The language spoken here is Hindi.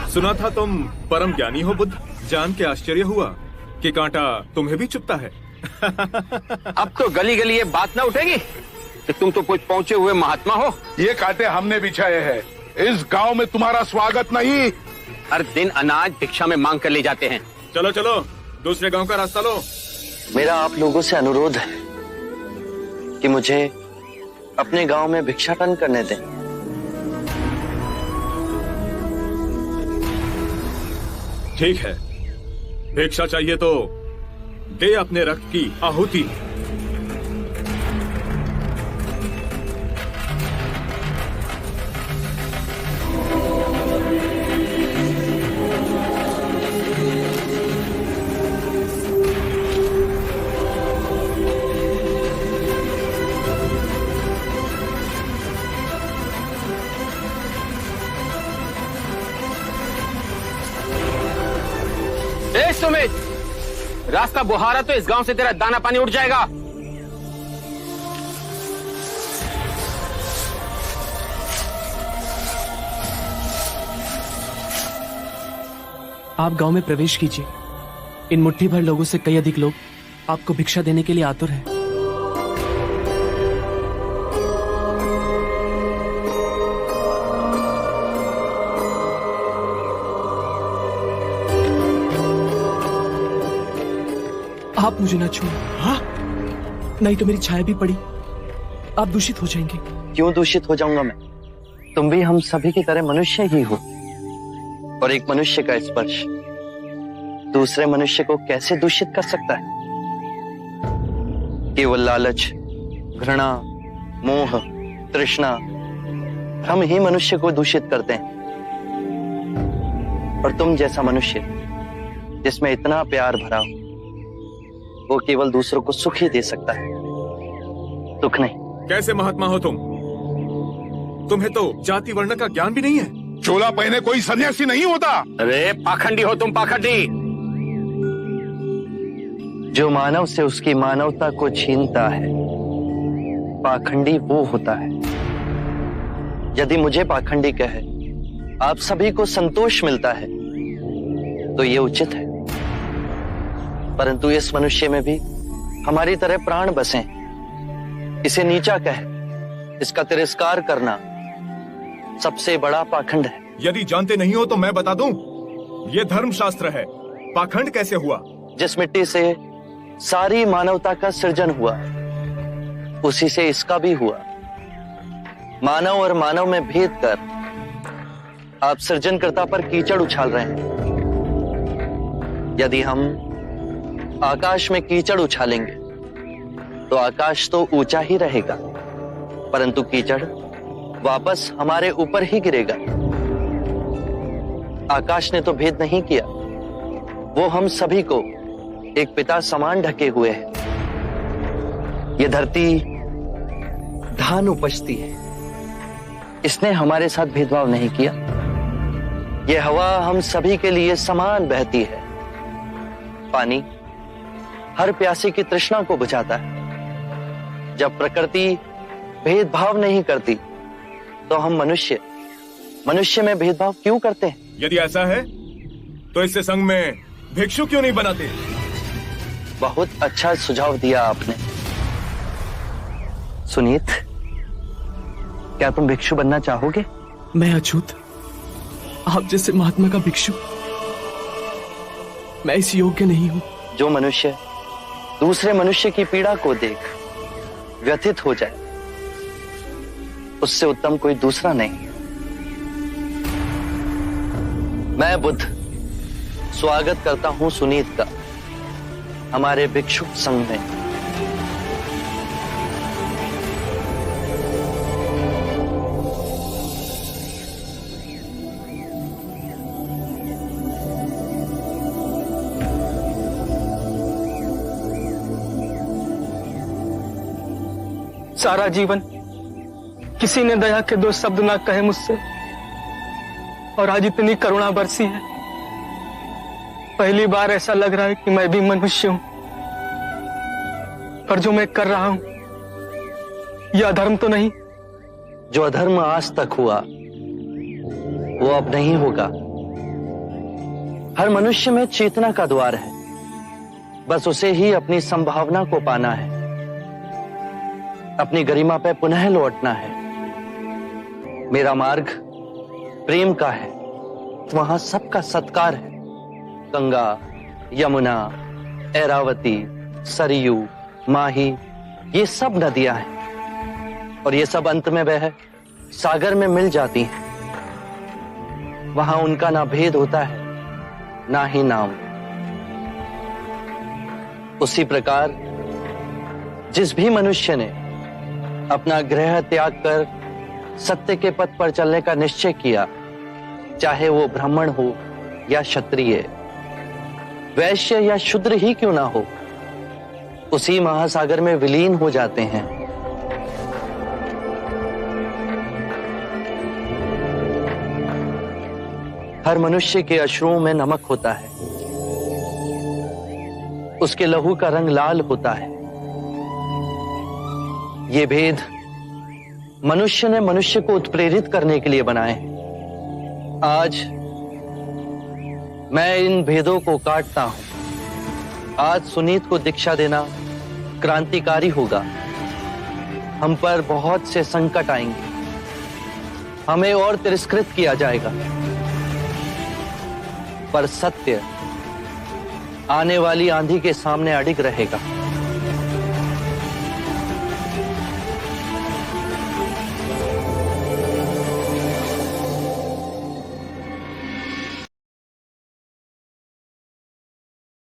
सुना था तुम परम ज्ञानी हो बुद्ध। जान के आश्चर्य हुआ कि कांटा तुम्हें भी चुभता है। अब तो गली गली ये बात ना उठेगी कि तुम तो कुछ पहुंचे हुए महात्मा हो। ये कांटे हमने बिछाए हैं। इस गांव में तुम्हारा स्वागत नहीं। हर दिन अनाज भिक्षा में मांग कर ले जाते हैं। चलो चलो, दूसरे गांव का रास्ता लो। मेरा आप लोगों से अनुरोध है कि मुझे अपने गांव में भिक्षाटन करने दें। ठीक है, भिक्षा चाहिए तो दे अपने रक्त की आहुति। सुमित, रास्ता बुहारा तो इस गांव से तेरा दाना पानी उठ जाएगा। आप गांव में प्रवेश कीजिए। इन मुट्ठी भर लोगों से कई अधिक लोग आपको भिक्षा देने के लिए आतुर हैं। आप मुझे ना छूए। हाँ? नहीं तो मेरी छाया भी पड़ी, आप दूषित हो जाएंगे। क्यों दूषित हो जाऊंगा मैं? तुम भी हम सभी की तरह मनुष्य ही हो, और एक मनुष्य का स्पर्श दूसरे मनुष्य को कैसे दूषित कर सकता है? केवल लालच, घृणा, मोह, तृष्णा हम ही मनुष्य को दूषित करते हैं। और तुम जैसा मनुष्य जिसमें इतना प्यार भरा हो, वो केवल दूसरों को सुख ही दे सकता है, दुख नहीं। कैसे महात्मा हो तुम? तुम्हें तो जाति वर्ण का ज्ञान भी नहीं है। चोला पहने कोई सन्यासी नहीं होता। अरे पाखंडी हो तुम, पाखंडी। जो मानव से उसकी मानवता को छीनता है, पाखंडी वो होता है। यदि मुझे पाखंडी कहे आप सभी को संतोष मिलता है तो ये उचित है, परंतु इस मनुष्य में भी हमारी तरह प्राण बसे। इसे नीचा कहे, इसका तिरस्कार करना सबसे बड़ा पाखंड है। यदि जानते नहीं हो तो मैं बता दूं, ये धर्मशास्त्र है। पाखंड कैसे हुआ? जिस मिट्टी से सारी मानवता का सृजन हुआ, उसी से इसका भी हुआ। मानव और मानव में भेद कर आप सृजनकर्ता पर कीचड़ उछाल रहे हैं। यदि हम आकाश में कीचड़ उछालेंगे तो आकाश तो ऊंचा ही रहेगा, परंतु कीचड़ वापस हमारे ऊपर ही गिरेगा। आकाश ने तो भेद नहीं किया, वो हम सभी को एक पिता समान ढके हुए है। ये धरती धान उपजती है, इसने हमारे साथ भेदभाव नहीं किया। ये हवा हम सभी के लिए समान बहती है। पानी हर प्यासी की तृष्णा को बुझाता है। जब प्रकृति भेदभाव नहीं करती तो हम मनुष्य में भेदभाव क्यों करते हैं? यदि ऐसा है तो इससे संघ में भिक्षु क्यों नहीं बनाते? बहुत अच्छा सुझाव दिया आपने। सुनीत, क्या तुम भिक्षु बनना चाहोगे? मैं अछूत, आप जैसे महात्मा का भिक्षु मैं इस योग्य नहीं हूं। जो मनुष्य दूसरे मनुष्य की पीड़ा को देख व्यथित हो जाए, उससे उत्तम कोई दूसरा नहीं। मैं बुद्ध स्वागत करता हूं सुनीत का हमारे भिक्षुक संघ में। सारा जीवन किसी ने दया के दो शब्द ना कहे मुझसे, और आज इतनी करुणा बरसी है। पहली बार ऐसा लग रहा है कि मैं भी मनुष्य हूं। पर जो मैं कर रहा हूं यह अधर्म तो नहीं? जो अधर्म आज तक हुआ वो अब नहीं होगा। हर मनुष्य में चेतना का द्वार है, बस उसे ही अपनी संभावना को पाना है, अपनी गरिमा पे पुनः लौटना है। मेरा मार्ग प्रेम का है, वहां सबका सत्कार है। गंगा, यमुना, ऐरावती, सरयू, माही, ये सब नदियां हैं और ये सब अंत में वह सागर में मिल जाती हैं। वहां उनका ना भेद होता है ना ही नाम। उसी प्रकार जिस भी मनुष्य ने अपना गृह त्याग कर सत्य के पथ पर चलने का निश्चय किया, चाहे वो ब्राह्मण हो या क्षत्रिय, वैश्य या शूद्र ही क्यों ना हो, उसी महासागर में विलीन हो जाते हैं। हर मनुष्य के अश्रुओं में नमक होता है, उसके लहू का रंग लाल होता है। ये भेद मनुष्य ने मनुष्य को उत्प्रेरित करने के लिए बनाए हैं। आज मैं इन भेदों को काटता हूं। आज सुनीत को दीक्षा देना क्रांतिकारी होगा। हम पर बहुत से संकट आएंगे, हमें और तिरस्कृत किया जाएगा, पर सत्य आने वाली आंधी के सामने अडिग रहेगा।